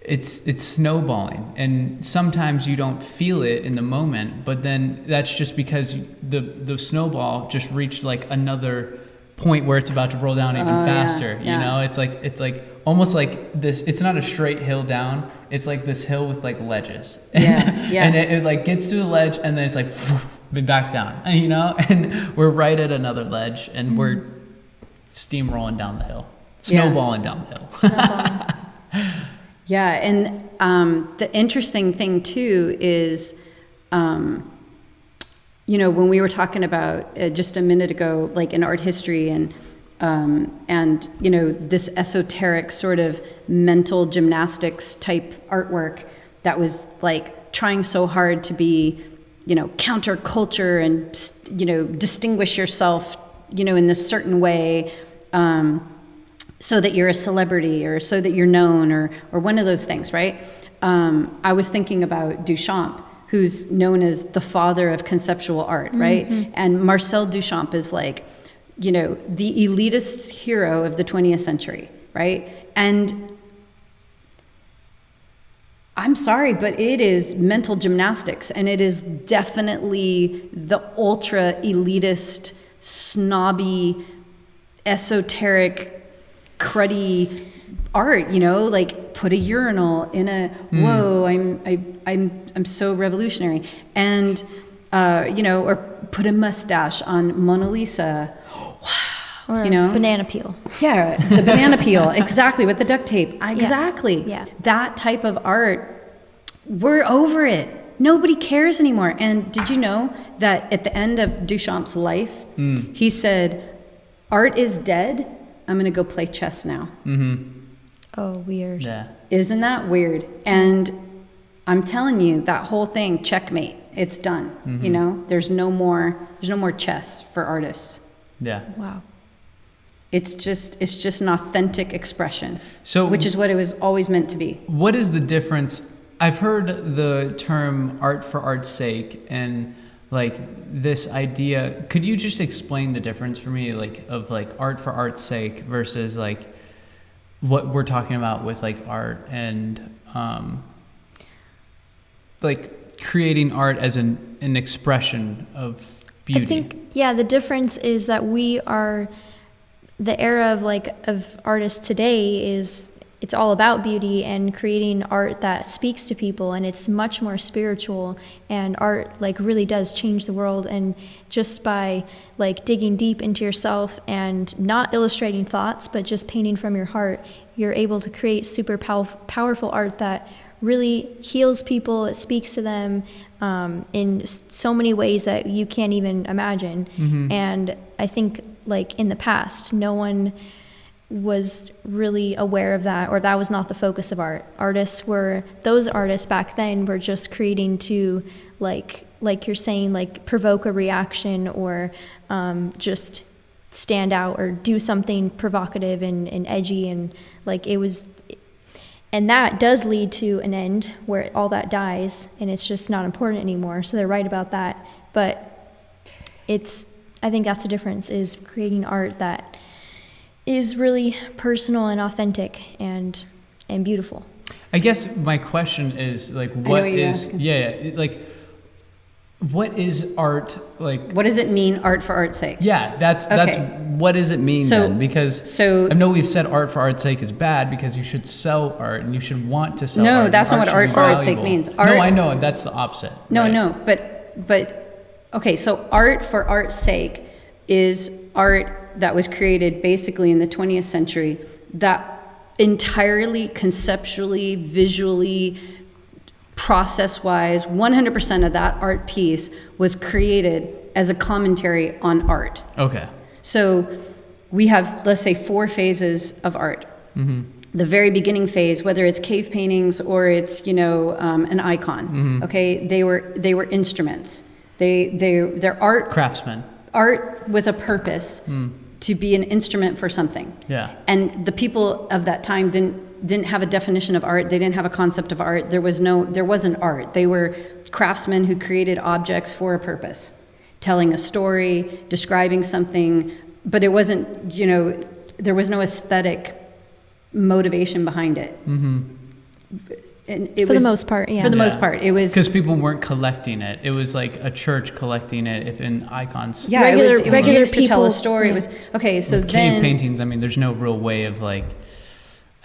it's snowballing, and sometimes you don't feel it in the moment, but then that's just because the snowball just reached like another point where it's about to roll down even faster. You know, it's like almost like this. It's not a straight hill down. It's like this hill with like ledges. And it like gets to the ledge, and then it's like back down. You know, and we're right at another ledge, and we're steamrolling down the hill, snowballing down the hill. Yeah, and the interesting thing too is, you know, when we were talking about just a minute ago, like in art history and you know, this esoteric sort of mental gymnastics type artwork that was like trying so hard to be, you know, counterculture and, you know, distinguish yourself, you know, in this certain way, so that you're a celebrity or so that you're known or one of those things, right? I was thinking about Duchamp, who's known as the father of conceptual art, right? Mm-hmm. And Marcel Duchamp is like, you know, the elitist hero of the 20th century, right? And I'm sorry, but it is mental gymnastics, and it is definitely the ultra elitist, snobby, esoteric, cruddy art, you know, like put a urinal in a whoa, I'm so revolutionary, and you know, or put a mustache on Mona Lisa. Or you know, banana peel. Yeah, the banana peel, exactly, with the duct tape. Exactly. Yeah. That type of art, we're over it. Nobody cares anymore. And did you know that at the end of Duchamp's life, he said, art is dead. I'm going to go play chess now. Mm-hmm. Oh, weird. Yeah. Isn't that weird? And I'm telling you, that whole thing, checkmate. It's done. Mm-hmm. You know, there's no more chess for artists. Yeah. Wow. It's just an authentic expression. So, which is what it was always meant to be. What is the difference? I've heard the term art for art's sake, and like this idea. Could you just explain the difference for me, like of like art for art's sake versus like what we're talking about with like art and like creating art as an expression of beauty? I think, yeah, the difference is that we are, the era of artists today is, it's all about beauty and creating art that speaks to people, and it's much more spiritual, and art like really does change the world. And just by like digging deep into yourself and not illustrating thoughts but just painting from your heart, you're able to create super powerful art that really heals people. It speaks to them in so many ways that you can't even imagine. Mm-hmm. And I think like in the past, no one was really aware of that, or that was not the focus of art. Those artists back then were just creating to like you're saying, like provoke a reaction, or just stand out or do something provocative and edgy, and like it was, and that does lead to an end where all that dies and it's just not important anymore. So they're right about that. But I think that's the difference, is creating art that is really what I guess my question is like, what is art like? What does it mean, art for art's sake? Yeah, that's what does it mean then? Because I know we've said art for art's sake is bad because you should sell art and you should want to sell art. No, that's not what art for art's sake means. No, I know, that's the opposite. No, but okay, so art for art's sake is art that was created basically in the 20th century that entirely conceptually, visually, process-wise, 100% of that art piece was created as a commentary on art. Okay. So we have, let's say, 4 phases of art. Mm-hmm. The very beginning phase, whether it's cave paintings or it's, you know, an icon. Mm-hmm. Okay, they were instruments. They're art. Craftsmen. Art with a purpose. to be an instrument for something. Yeah. And the people of that time didn't have a definition of art. They didn't have a concept of art. There wasn't art. They were craftsmen who created objects for a purpose, telling a story, describing something, but it wasn't, there was no aesthetic motivation behind it. Mm-hmm. And For the most part, yeah. For the most part, it was because people weren't collecting it. It was like a church collecting it, if in icons. Yeah, it was regular used to tell a people, story. yeah. It was okay. So With then cave paintings, I mean, there's no real way of like,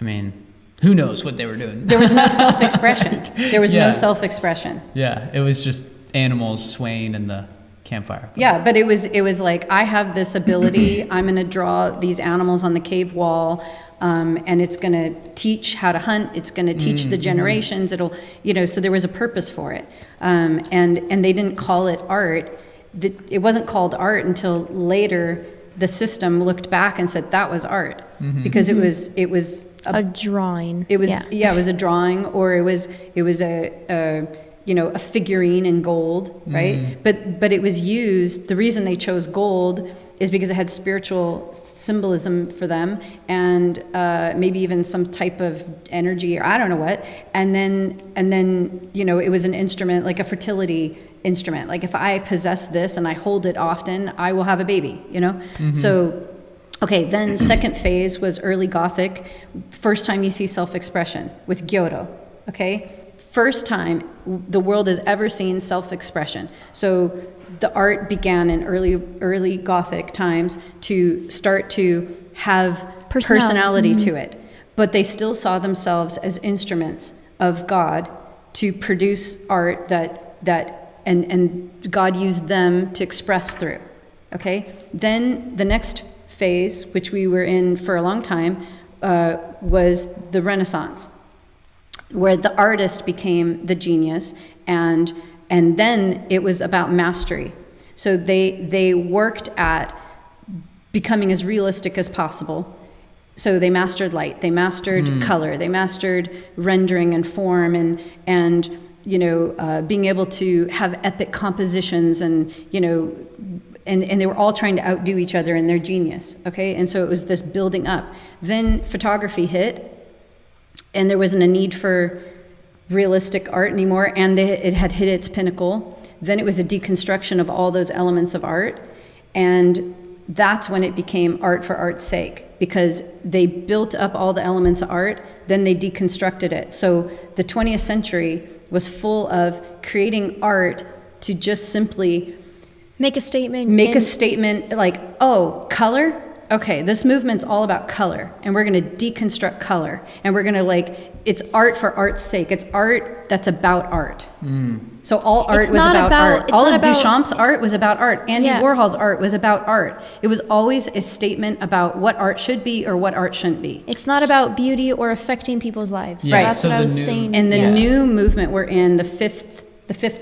I mean, who knows what they were doing? there was no self-expression. There was Yeah. no self-expression. Yeah, it was just animals swaying in the campfire. Yeah, but it was like, I have this ability. I'm going to draw these animals on the cave wall, and it's going to teach how to hunt. It's going to teach the generations. It'll, so there was a purpose for it. And they didn't call it art. It wasn't called art until later. The system looked back and said that was art, because it was A drawing. It was yeah. it was a drawing, or it was a figurine in gold, right? But it was used. The reason they chose gold is because it had spiritual symbolism for them, and maybe even some type of energy, or I don't know what. And then it was an instrument, like a fertility instrument. Like if I possess this and I hold it often, I will have a baby. So. Okay, then second phase was early Gothic. First time you see self-expression with Giotto, okay? First time the world has ever seen self-expression. So the art began in early Gothic times to start to have personality to it. But they still saw themselves as instruments of God to produce art and God used them to express through, okay? Then the next phase, which we were in for a long time, was the Renaissance, where the artist became the genius, and then it was about mastery. So they worked at becoming as realistic as possible. So they mastered light, they mastered color, they mastered rendering and form, and being able to have epic compositions, and and they were all trying to outdo each other in their genius, okay? And so it was this building up. Then photography hit, and there wasn't a need for realistic art anymore, and it had hit its pinnacle. Then it was a deconstruction of all those elements of art, and that's when it became art for art's sake, because they built up all the elements of art, then they deconstructed it. So the 20th century was full of creating art to just simply Make a statement. a statement like, oh, color? Okay, this movement's all about color, and we're going to deconstruct color, and we're going to it's art for art's sake. It's art that's about art. So all art was about art. All of Duchamp's art was about art. Andy Warhol's art was about art. It was always a statement about what art should be or what art shouldn't be. It's not about beauty or affecting people's lives. Yeah, Right. That's so what I was the new- saying. And the new movement we're in, the fifth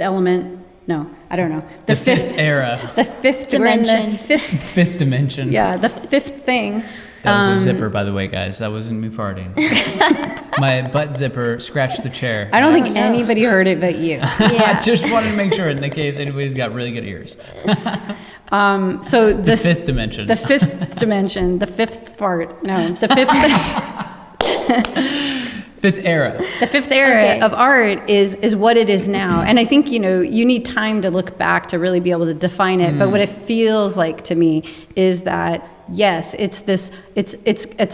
element. No, I don't know. The fifth era. The fifth Dimension. We're in the fifth. Fifth dimension. Yeah, the fifth thing. That was a zipper, by the way, guys. That wasn't me farting. My butt zipper scratched the chair. I don't think anybody heard it but you. I just wanted to make sure in the case anybody's got really good ears. So The fifth dimension. The fifth dimension. The fifth fart. No, the fifth. Fifth era. The fifth era Okay. of art is what it is now, and I think you need time to look back to really be able to define it. But what it feels like to me is that yes, it's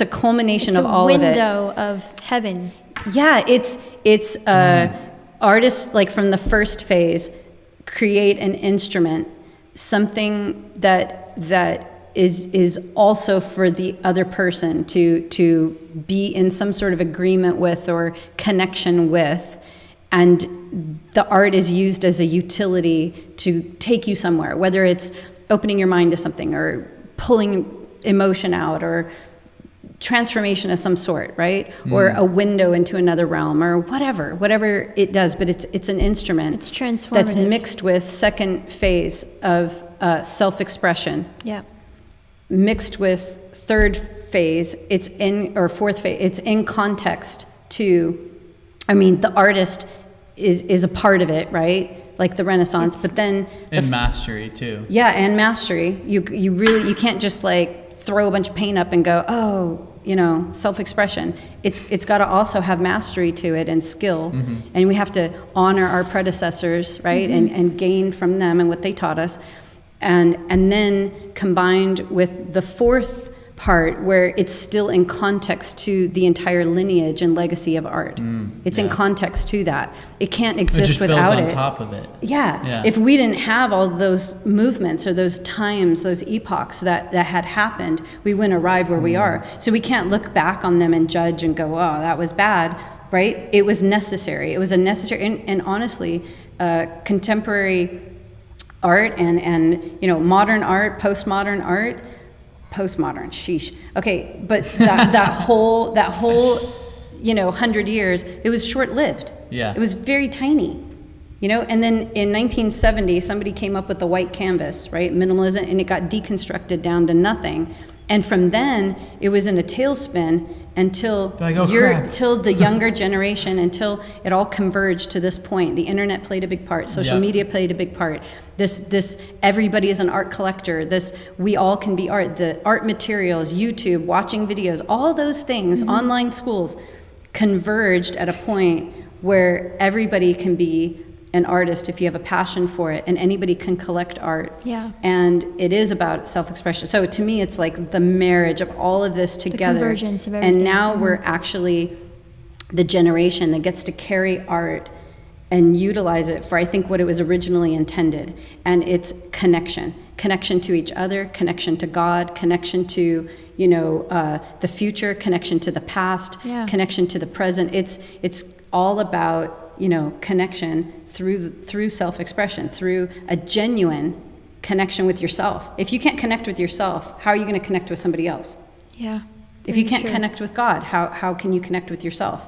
a culmination It's of a all of it. window of heaven. Yeah, it's artists like from the first phase create an instrument, something that is also for the other person to be in some sort of agreement with or connection with, and the art is used as a utility to take you somewhere, whether it's opening your mind to something or pulling emotion out or transformation of some sort, right? Or a window into another realm or whatever it does, but it's an instrument. It's transformative. That's mixed with second phase of self-expression. Yeah. Mixed with third phase, or fourth phase, it's in context to, the artist is a part of it, right? Like the Renaissance, but then And mastery too. yeah, and mastery. You really can't just throw a bunch of paint up and go, oh, self-expression. It's got to also have mastery to it and skill. And we have to honor our predecessors, right? And gain from them and what they taught us. And then combined with the fourth part where it's still in context to the entire lineage and legacy of art. It's in context to that. It can't exist without it. On top of it. Yeah. If we didn't have all those movements or those times, those epochs that had happened, we wouldn't arrive where we are. So we can't look back on them and judge and go, oh, that was bad, right? It was necessary. It was a necessary, and honestly, contemporary art and modern art, postmodern, sheesh. Okay, but that whole 100 years, it was short-lived. Yeah. It was very tiny, and then in 1970, somebody came up with the white canvas, right? Minimalism, and it got deconstructed down to nothing. And from then, it was in a tailspin until till the younger generation, until it all converged to this point. The internet played a big part. Social media played a big part. This everybody is an art collector. This we all can be art. The art materials, YouTube, watching videos, all those things, online schools, converged at a point where everybody can be an artist if you have a passion for it, and anybody can collect art. Yeah. And it is about self-expression. So to me, it's like the marriage of all of this together. The convergence of everything. And now we're actually the generation that gets to carry art and utilize it for, I think, what it was originally intended. And it's connection to each other, connection to God, connection to, the future, connection to the past, connection to the present. It's all about, connection through self-expression, through a genuine connection with yourself. If you can't connect with yourself, how are you going to connect with somebody else? Yeah. If you can't connect with God, how can you connect with yourself?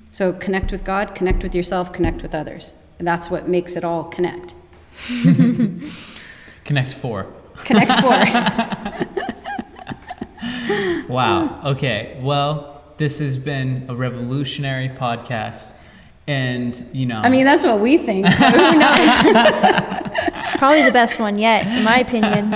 So connect with God, connect with yourself, connect with others. And that's what makes it all connect. Connect 4. Connect 4. Wow. Okay. Well, this has been a revolutionary podcast. And, I mean, that's what we think. So who knows? It's probably the best one yet, in my opinion.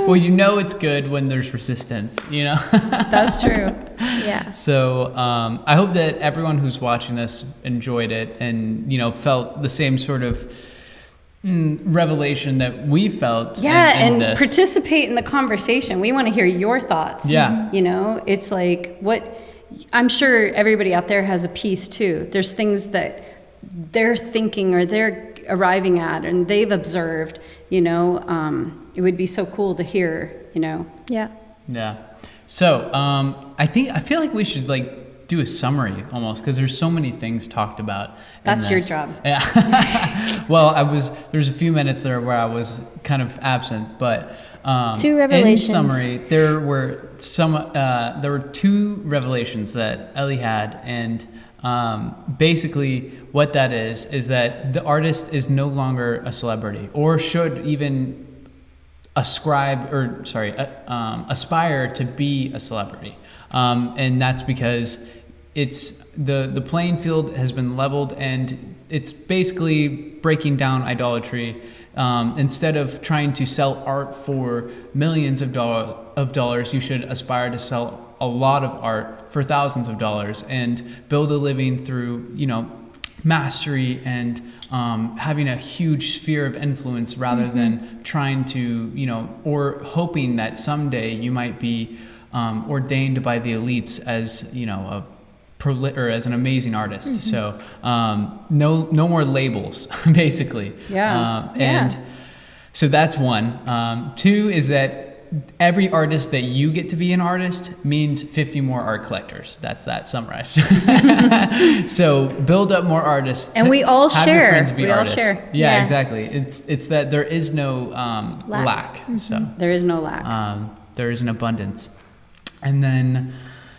Well, it's good when there's resistance, That's true. Yeah. So I hope that everyone who's watching this enjoyed it and, felt the same sort of revelation that we felt. Yeah, and participate in the conversation. We want to hear your thoughts. Yeah. It's like I'm sure everybody out there has a piece too. There's things that they're thinking or they're arriving at and they've observed, it would be so cool to hear, Yeah. Yeah. So I feel like we should do a summary almost because there's so many things talked about. That's your job. Yeah. Well, there's a few minutes there where I was kind of absent, but 2 revelations. In summary, there were 2 revelations that Ellie had, and basically what that is that the artist is no longer a celebrity, or should even aspire to be a celebrity, and that's because it's the playing field has been leveled, and it's basically breaking down idolatry. Instead of trying to sell art for millions of dollars, you should aspire to sell a lot of art for thousands of dollars and build a living through, mastery and having a huge sphere of influence rather than trying to, or hoping that someday you might be ordained by the elites as, as an amazing artist. So no more labels, basically. And so that's one. 2 is that every artist that you get to be an artist means 50 more art collectors. That's that summarized. So build up more artists. And we all have share. Your friends be we artists. all share. Yeah, exactly. It's that there is no lack. So there is no lack. there is an abundance. And then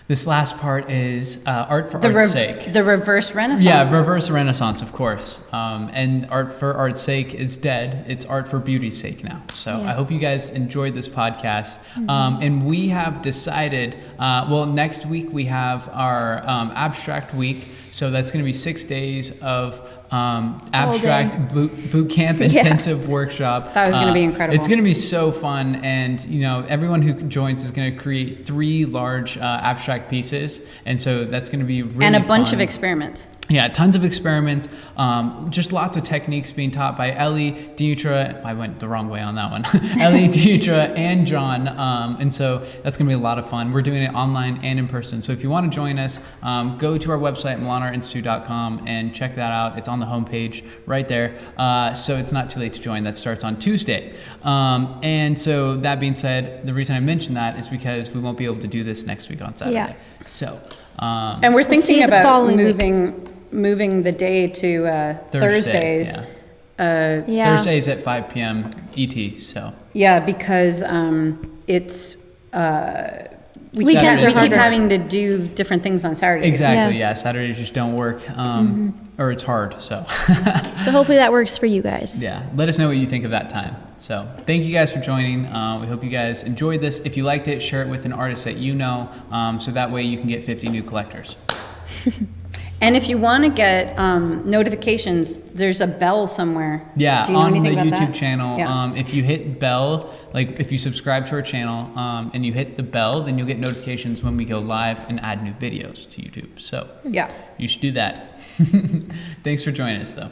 this last part is art for art's sake. The reverse Renaissance. Yeah, reverse Renaissance, of course. And art for art's sake is dead. It's art for beauty's sake now. So I hope you guys enjoyed this podcast. And we have decided, next week we have our abstract week. So that's going to be 6 days of abstract boot camp intensive workshop. That was going to be incredible. It's going to be so fun, and everyone who joins is going to create 3 large abstract pieces, and so that's going to be really and a bunch fun. of experiments. Yeah, tons of experiments, just lots of techniques being taught by Ellie, Deidre, I went the wrong way on that one, Ellie, Deidre, and John, and so that's going to be a lot of fun. We're doing it online and in person, so if you want to join us, go to our website, milanartinstitute.com, and check that out. It's on the homepage right there, so it's not too late to join. That starts on Tuesday. And so that being said, the reason I mentioned that is because we won't be able to do this next week on Saturday. Yeah. So, and we're see you thinking the about following week. moving the day to Thursdays. Yeah. Thursdays at 5 p.m. ET. So Yeah, because it's we Weekends are keep harder. having to do different things on Saturdays. exactly, Yeah. yeah. Saturdays just don't work, or it's hard. So So hopefully that works for you guys. yeah, let us know what you think of that time. So thank you guys for joining. We hope you guys enjoyed this. If you liked it, share it with an artist that you know, so that way you can get 50 new collectors. And if you want to get notifications, there's a bell somewhere. Yeah, Do you know on the anything about YouTube that? channel, Yeah. if you hit bell, like if you subscribe to our channel and you hit the bell, then you'll get notifications when we go live and add new videos to YouTube. So Yeah. you should do that. Thanks for joining us, though.